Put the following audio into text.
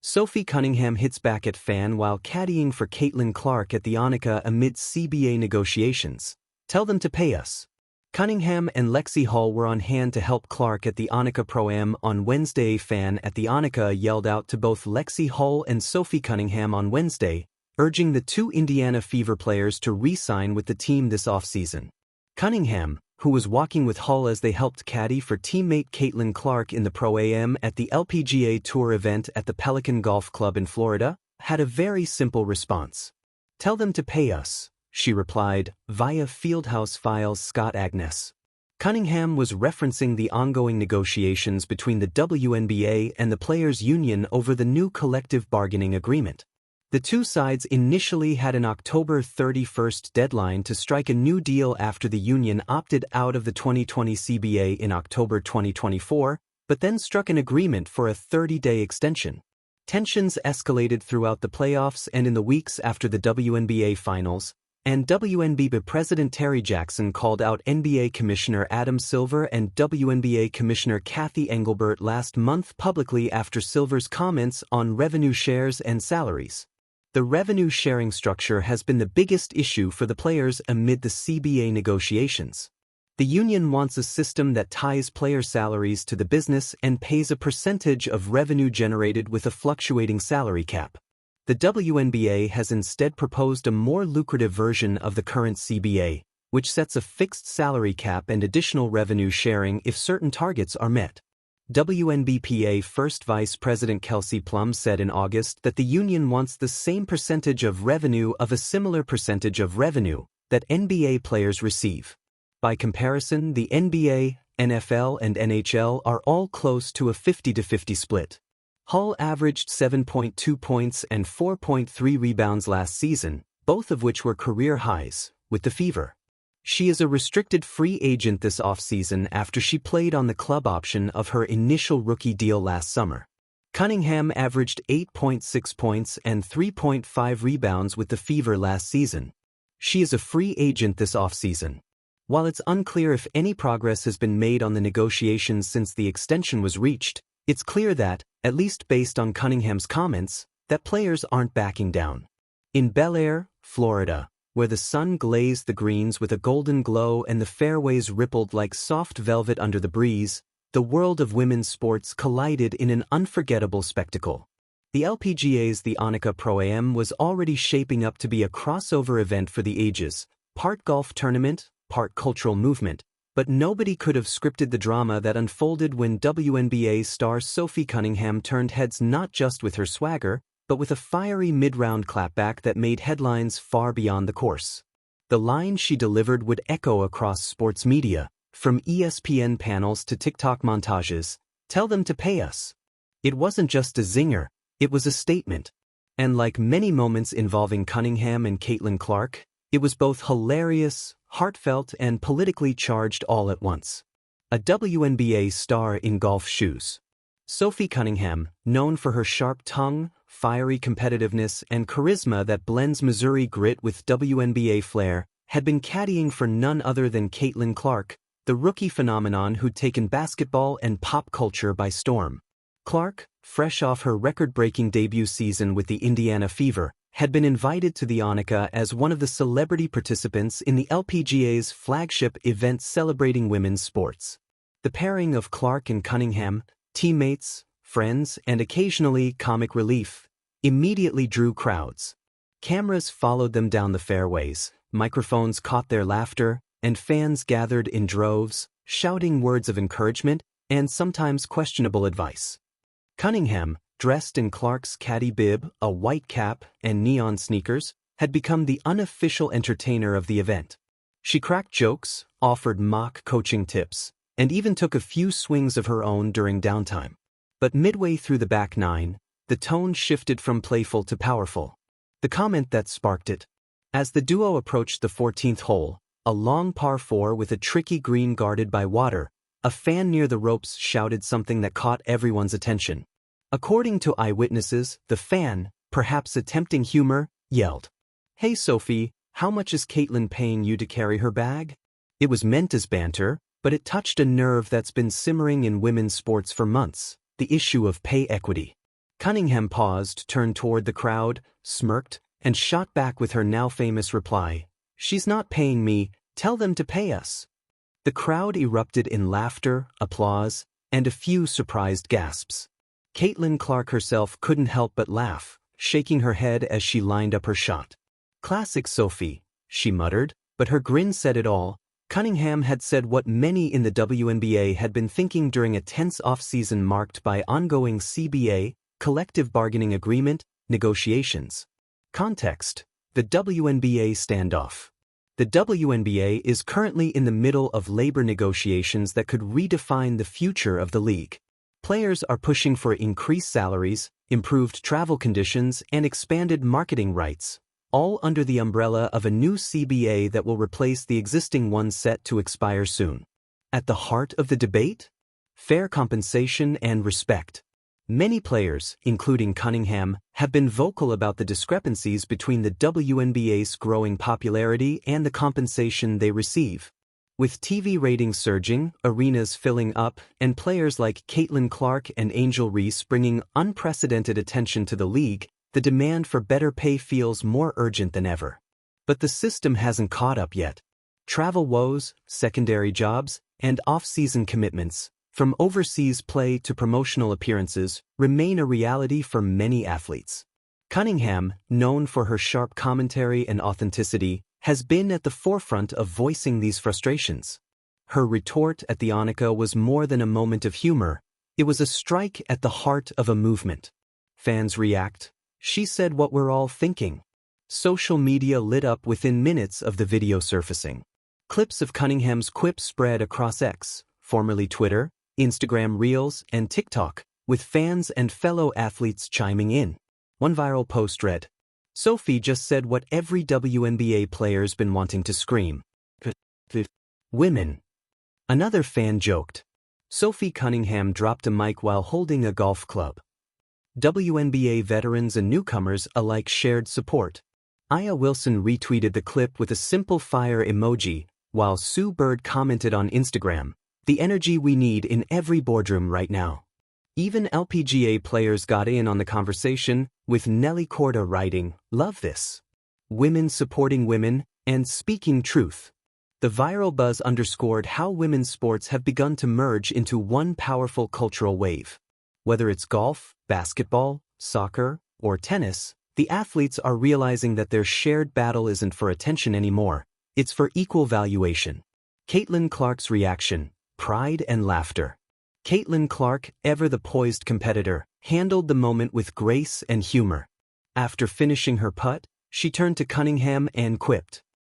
Sophie Cunningham hits back at fan while caddying for Caitlin Clark at the Annika amid CBA negotiations. Tell them to pay us. Cunningham and Lexi Hall were on hand to help Clark at the Annika Pro-Am on Wednesday. Fan at the Annika yelled out to both Lexi Hall and Sophie Cunningham on Wednesday, urging the two Indiana Fever players to re-sign with the team this offseason. Cunningham, who was walking with Hall as they helped caddy for teammate Caitlin Clark in the Pro-Am at the LPGA Tour event at the Pelican Golf Club in Florida, had a very simple response. Tell them to pay us, she replied, via Fieldhouse Files' Scott Agnes. Cunningham was referencing the ongoing negotiations between the WNBA and the Players' Union over the new collective bargaining agreement. The two sides initially had an October 31st deadline to strike a new deal after the union opted out of the 2020 CBA in October 2024, but then struck an agreement for a 30-day extension. Tensions escalated throughout the playoffs and in the weeks after the WNBA finals, and WNBA President Terry Jackson called out NBA Commissioner Adam Silver and WNBA Commissioner Kathy Engelbert last month publicly after Silver's comments on revenue shares and salaries. The revenue-sharing structure has been the biggest issue for the players amid the CBA negotiations. The union wants a system that ties player salaries to the business and pays a percentage of revenue generated with a fluctuating salary cap. The WNBA has instead proposed a more lucrative version of the current CBA, which sets a fixed salary cap and additional revenue sharing if certain targets are met. WNBPA First Vice President Kelsey Plum said in August that the union wants the same percentage of revenue of a similar percentage of revenue that NBA players receive. By comparison, the NBA, NFL, and NHL are all close to a 50-50 split. Hall averaged 7.2 points and 4.3 rebounds last season, both of which were career highs, with the Fever. She is a restricted free agent this offseason after she played on the club option of her initial rookie deal last summer. Cunningham averaged 8.6 points and 3.5 rebounds with the Fever last season. She is a free agent this offseason. While it's unclear if any progress has been made on the negotiations since the extension was reached, it's clear that, at least based on Cunningham's comments, that players aren't backing down. In Bel Air, Florida, where the sun glazed the greens with a golden glow and the fairways rippled like soft velvet under the breeze, the world of women's sports collided in an unforgettable spectacle. The LPGA's The Annika Pro-Am was already shaping up to be a crossover event for the ages, part golf tournament, part cultural movement, but nobody could have scripted the drama that unfolded when WNBA star Sophie Cunningham turned heads not just with her swagger, but with a fiery mid-round clapback that made headlines far beyond the course. The line she delivered would echo across sports media, from ESPN panels to TikTok montages. Tell them to pay us. It wasn't just a zinger, it was a statement. And like many moments involving Cunningham and Caitlin Clark, it was both hilarious, heartfelt, and politically charged all at once. A WNBA star in golf shoes. Sophie Cunningham, known for her sharp tongue, fiery competitiveness, and charisma that blends Missouri grit with WNBA flair, had been caddying for none other than Caitlin Clark, the rookie phenomenon who'd taken basketball and pop culture by storm. Clark, fresh off her record-breaking debut season with the Indiana Fever, had been invited to the Annika as one of the celebrity participants in the LPGA's flagship event celebrating women's sports. The pairing of Clark and Cunningham, teammates, friends, and occasionally comic relief, immediately drew crowds. Cameras followed them down the fairways, microphones caught their laughter, and fans gathered in droves, shouting words of encouragement and sometimes questionable advice. Cunningham, dressed in Clark's caddy bib, a white cap, and neon sneakers, had become the unofficial entertainer of the event. She cracked jokes, offered mock coaching tips, and even took a few swings of her own during downtime. But midway through the back nine, the tone shifted from playful to powerful. The comment that sparked it. As the duo approached the 14th hole, a long par 4 with a tricky green guarded by water, a fan near the ropes shouted something that caught everyone's attention. According to eyewitnesses, the fan, perhaps attempting humor, yelled, "Hey Sophie, how much is Caitlin paying you to carry her bag?" It was meant as banter, but it touched a nerve that's been simmering in women's sports for months, the issue of pay equity. Cunningham paused, turned toward the crowd, smirked, and shot back with her now famous reply, "She's not paying me, tell them to pay us." The crowd erupted in laughter, applause, and a few surprised gasps. Caitlin Clark herself couldn't help but laugh, shaking her head as she lined up her shot. "Classic Sophie," she muttered, but her grin said it all. Cunningham had said what many in the WNBA had been thinking during a tense off-season marked by ongoing CBA, collective bargaining agreement, negotiations. Context: the WNBA standoff. The WNBA is currently in the middle of labor negotiations that could redefine the future of the league. Players are pushing for increased salaries, improved travel conditions, and expanded marketing rights, all under the umbrella of a new CBA that will replace the existing one set to expire soon. At the heart of the debate? Fair compensation and respect. Many players, including Cunningham, have been vocal about the discrepancies between the WNBA's growing popularity and the compensation they receive. With TV ratings surging, arenas filling up, and players like Caitlin Clark and Angel Reese bringing unprecedented attention to the league, the demand for better pay feels more urgent than ever. But the system hasn't caught up yet. Travel woes, secondary jobs, and off-season commitments, from overseas play to promotional appearances, remain a reality for many athletes. Cunningham, known for her sharp commentary and authenticity, has been at the forefront of voicing these frustrations. Her retort at the Onica was more than a moment of humor. It was a strike at the heart of a movement. Fans react. She said what we're all thinking. Social media lit up within minutes of the video surfacing. Clips of Cunningham's quips spread across X, formerly Twitter, Instagram Reels, and TikTok, with fans and fellow athletes chiming in. One viral post read, "Sophie just said what every WNBA player's been wanting to scream. Women." Another fan joked. Sophie Cunningham dropped a mic while holding a golf club. WNBA veterans and newcomers alike shared support. Aya Wilson retweeted the clip with a simple fire emoji, while Sue Bird commented on Instagram, "The energy we need in every boardroom right now." Even LPGA players got in on the conversation, with Nelly Korda writing, "Love this. Women supporting women, and speaking truth." The viral buzz underscored how women's sports have begun to merge into one powerful cultural wave. Whether it's golf, basketball, soccer, or tennis, the athletes are realizing that their shared battle isn't for attention anymore, it's for equal valuation. Caitlin Clark's reaction: pride and laughter. Caitlin Clark, ever the poised competitor, handled the moment with grace and humor. After finishing her putt, she turned to Cunningham and quipped,